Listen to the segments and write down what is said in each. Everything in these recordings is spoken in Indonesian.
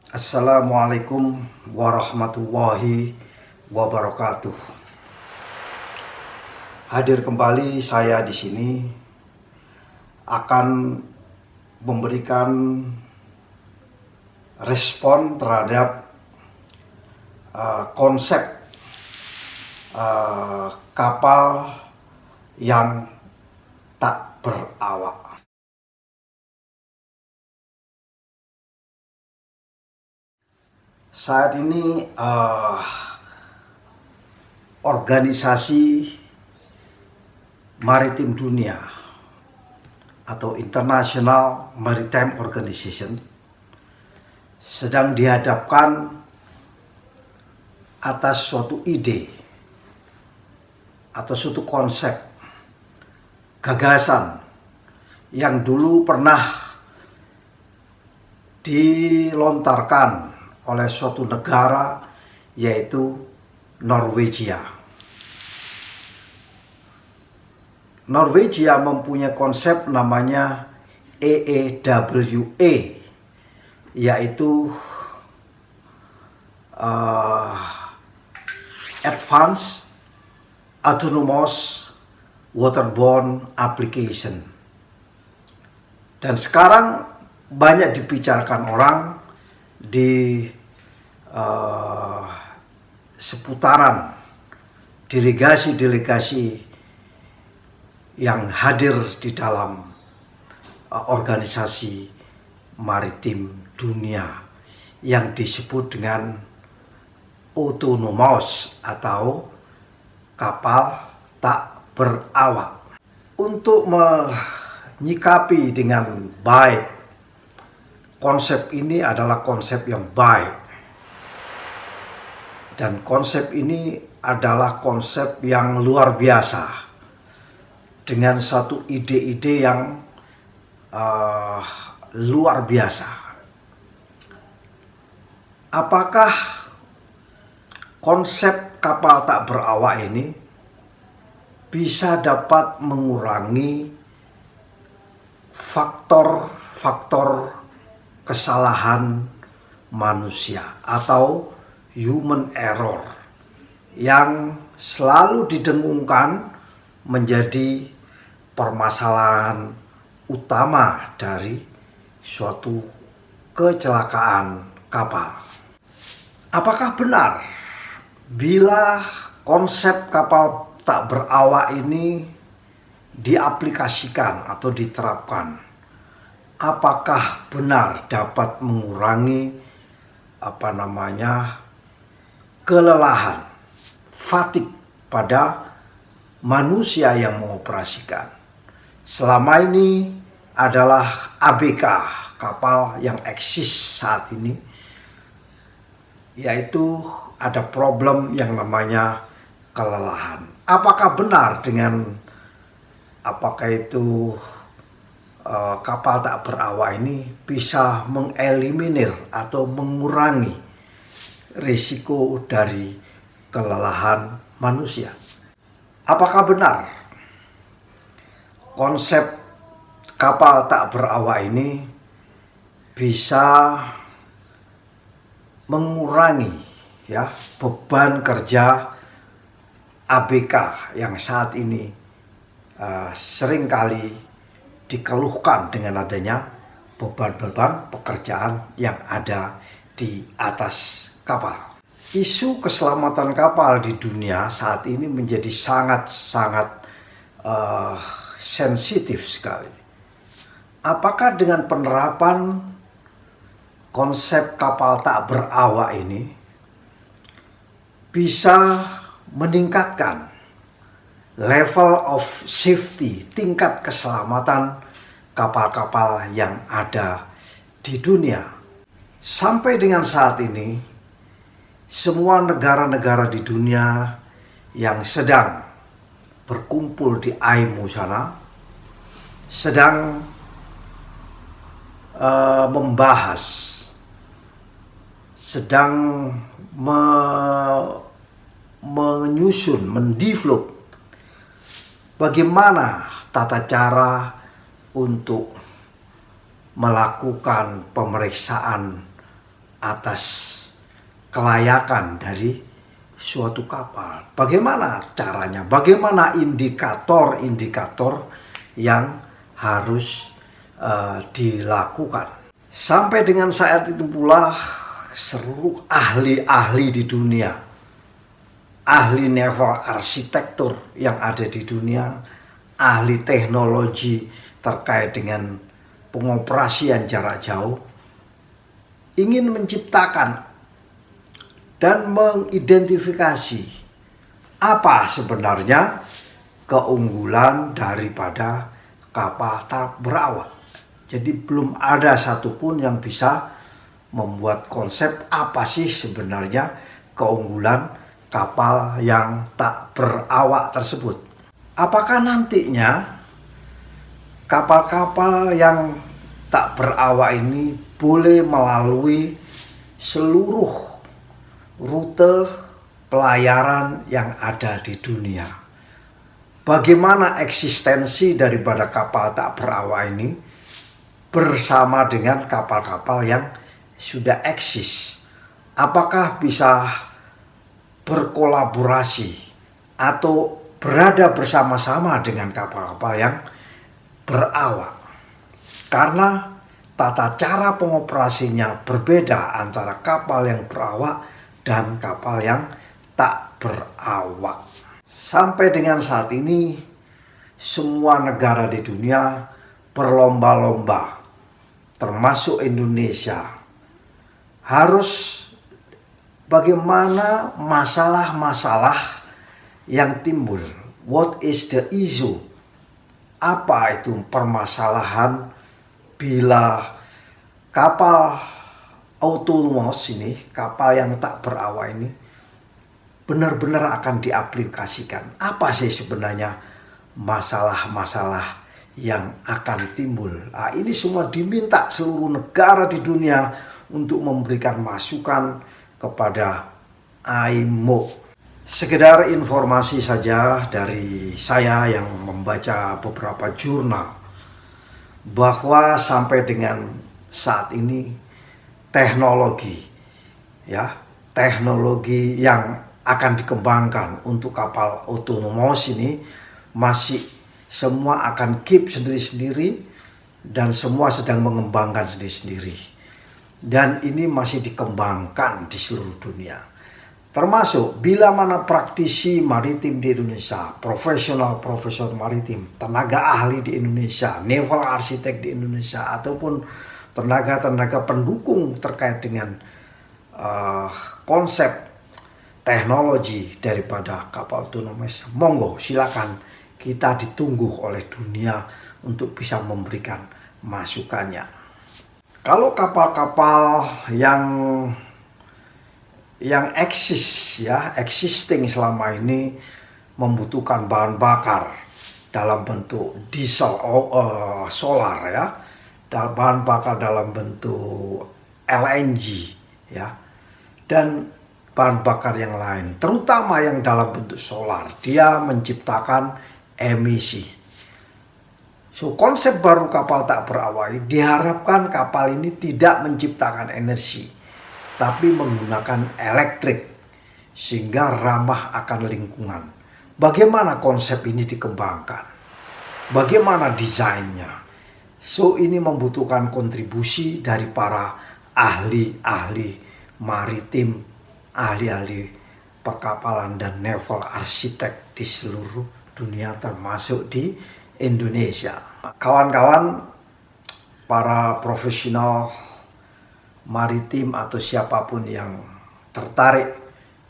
Assalamualaikum warahmatullahi wabarakatuh. Hadir kembali saya di sini akan memberikan respon terhadap konsep kapal yang tak berawak. Saat ini organisasi maritim dunia atau International Maritime Organization sedang dihadapkan atas suatu ide atau suatu konsep gagasan yang dulu pernah dilontarkan oleh suatu negara, yaitu Norwegia. Norwegia mempunyai konsep namanya EEWE, yaitu Advanced Autonomous Waterborne Application. Dan sekarang banyak dibicarakan orang di seputaran delegasi-delegasi yang hadir di dalam organisasi maritim dunia yang disebut dengan autonomous atau kapal tak berawak. Untuk menyikapi dengan baik konsep ini adalah konsep yang baik, dan konsep ini adalah konsep yang luar biasa dengan satu ide-ide yang luar biasa. Apakah konsep kapal tak berawak ini bisa dapat mengurangi faktor-faktor kesalahan manusia atau human error yang selalu didengungkan menjadi permasalahan utama dari suatu kecelakaan kapal? Apakah benar bila konsep kapal tak berawak ini diaplikasikan atau diterapkan, apakah benar dapat mengurangi kelelahan, fatigue pada manusia yang mengoperasikan? Selama ini adalah ABK, kapal yang eksis saat ini, yaitu ada problem yang namanya kelelahan. Apakah benar apakah itu kapal tak berawak ini bisa mengeliminir atau mengurangi risiko dari kelelahan manusia? Apakah benar konsep kapal tak berawak ini bisa mengurangi beban kerja ABK yang saat ini seringkali dikeluhkan dengan adanya beban-beban pekerjaan yang ada di atas kapal? Isu keselamatan kapal di dunia saat ini menjadi sangat-sangat sensitif sekali. Apakah dengan penerapan konsep kapal tak berawak ini bisa meningkatkan level of safety, tingkat keselamatan kapal-kapal yang ada di dunia? Sampai dengan saat ini, semua negara-negara di dunia yang sedang berkumpul di IMO sana sedang membahas, sedang menyusun, mendevelop bagaimana tata cara untuk melakukan pemeriksaan atas kelayakan dari suatu kapal. Bagaimana caranya? Bagaimana indikator-indikator yang harus dilakukan? Sampai dengan saat itu pula seluruh ahli-ahli di dunia, ahli naval arsitektur yang ada di dunia, ahli teknologi terkait dengan pengoperasian jarak jauh, ingin menciptakan dan mengidentifikasi apa sebenarnya keunggulan daripada kapal tak berawak. Jadi belum ada satupun yang bisa membuat konsep apa sih sebenarnya keunggulan kapal yang tak berawak tersebut. Apakah nantinya kapal-kapal yang tak berawak ini boleh melalui seluruh rute pelayaran yang ada di dunia? Bagaimana eksistensi daripada kapal tak berawak ini bersama dengan kapal-kapal yang sudah eksis? Apakah bisa berkolaborasi atau berada bersama-sama dengan kapal-kapal yang berawak? Karena tata cara pengoperasinya berbeda antara kapal yang berawak dan kapal yang tak berawak. Sampai dengan saat ini semua negara di dunia berlomba-lomba, termasuk Indonesia, harus bagaimana masalah-masalah yang timbul. What is the issue? Apa itu permasalahan bila kapal autonomous ini, kapal yang tak berawak ini benar-benar akan diaplikasikan? Apa sih sebenarnya masalah-masalah yang akan timbul? Nah, ini semua diminta seluruh negara di dunia untuk memberikan masukan kepada IMO. Sekedar informasi saja dari saya yang membaca beberapa jurnal, bahwa sampai dengan saat ini teknologi yang akan dikembangkan untuk kapal autonomous ini masih semua akan keep sendiri-sendiri dan semua sedang mengembangkan sendiri-sendiri, dan ini masih dikembangkan di seluruh dunia. Termasuk bila mana praktisi maritim di Indonesia, profesional maritim, tenaga ahli di Indonesia, naval arsitek di Indonesia, ataupun tenaga-tenaga pendukung terkait dengan konsep teknologi daripada kapal autonomous, monggo silakan, kita ditunggu oleh dunia untuk bisa memberikan masukannya. Kalau kapal-kapal yang existing selama ini membutuhkan bahan bakar dalam bentuk diesel, solar bahan bakar dalam bentuk LNG dan bahan bakar yang lain, terutama yang dalam bentuk solar, dia menciptakan emisi. So, konsep baru kapal tak berawak diharapkan kapal ini tidak menciptakan energi, tapi menggunakan elektrik sehingga ramah akan lingkungan. Bagaimana konsep ini dikembangkan? Bagaimana desainnya? So, ini membutuhkan kontribusi dari para ahli-ahli maritim, ahli-ahli perkapalan dan naval arsitek di seluruh dunia, termasuk di Indonesia. Kawan-kawan, para profesional maritim atau siapapun yang tertarik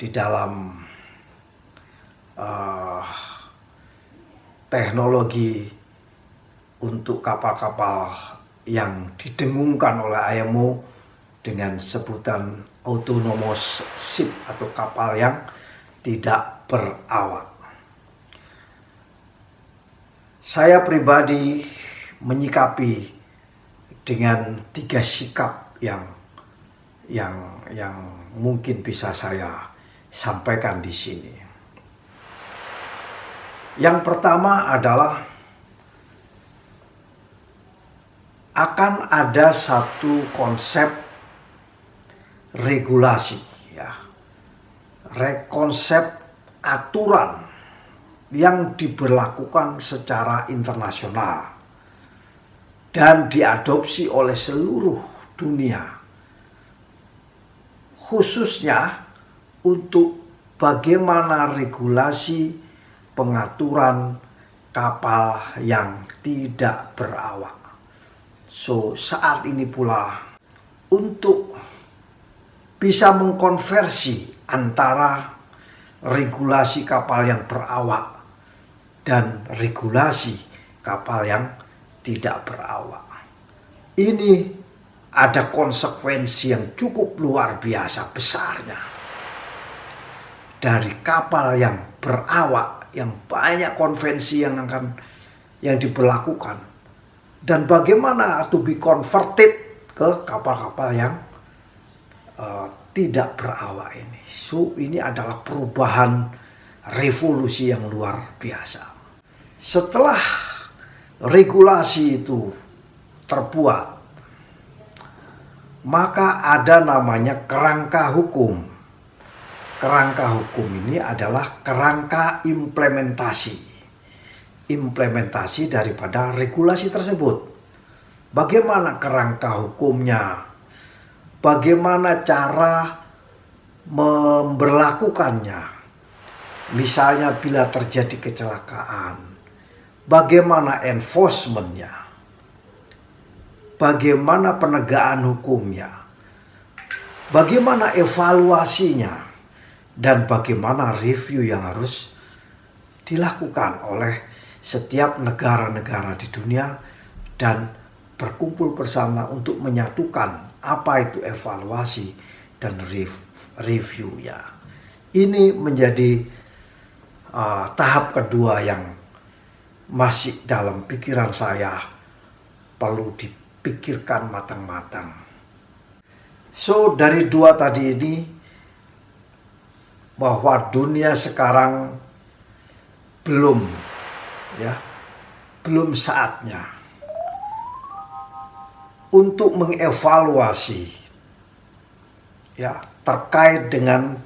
di dalam teknologi untuk kapal-kapal yang didengungkan oleh IMO dengan sebutan autonomous ship atau kapal yang tidak berawak. Saya pribadi menyikapi dengan 3 sikap yang mungkin bisa saya sampaikan di sini. Yang pertama adalah akan ada satu konsep regulasi, ya, rekonsep aturan yang diberlakukan secara internasional dan diadopsi oleh seluruh dunia, khususnya untuk bagaimana regulasi pengaturan kapal yang tidak berawak. So, saat ini pula untuk bisa mengkonversi antara regulasi kapal yang berawak dan regulasi kapal yang tidak berawak. Ini ada konsekuensi yang cukup luar biasa besarnya. Dari kapal yang berawak, yang banyak konvensi yang diberlakukan, dan bagaimana to be converted ke kapal-kapal yang tidak berawak ini. So, ini adalah perubahan revolusi yang luar biasa. Setelah regulasi itu terbuat, maka ada namanya kerangka hukum. Kerangka hukum ini adalah kerangka implementasi daripada regulasi tersebut. Bagaimana kerangka hukumnya? Bagaimana cara memberlakukannya? Misalnya bila terjadi kecelakaan, bagaimana enforcementnya? Bagaimana penegakan hukumnya? Bagaimana evaluasinya? Dan bagaimana review yang harus dilakukan oleh setiap negara-negara di dunia dan berkumpul bersama untuk menyatukan apa itu evaluasi dan review ya. Ini menjadi tahap kedua yang masih dalam pikiran saya perlu dipikirkan matang-matang. So, dari dua tadi ini, bahwa dunia sekarang belum saatnya untuk mengevaluasi ya terkait dengan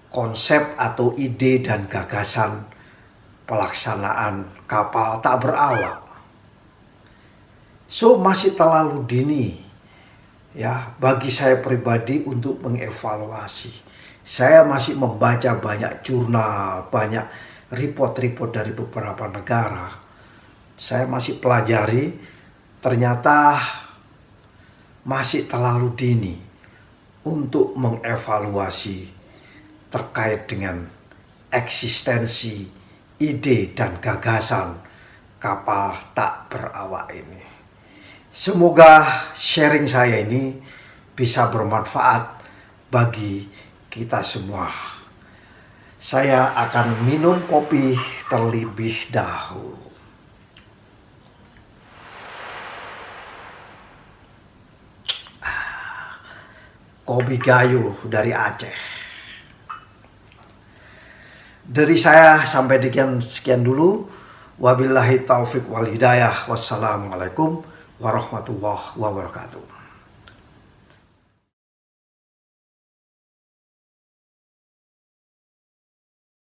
konsep atau ide dan gagasan pelaksanaan kapal tak berawak. So, masih terlalu dini ya bagi saya pribadi untuk mengevaluasi. Saya masih membaca banyak jurnal, banyak report-report dari beberapa negara. Saya masih pelajari, ternyata masih terlalu dini untuk mengevaluasi terkait dengan eksistensi, ide, dan gagasan kapal tak berawak ini. Semoga sharing saya ini bisa bermanfaat bagi kita semua. Saya akan minum kopi terlebih dahulu. Kopi Gayo dari Aceh. Dari saya sampai sekian dulu. Wabillahi taufik wal hidayah. Wassalamualaikum warahmatullahi wabarakatuh.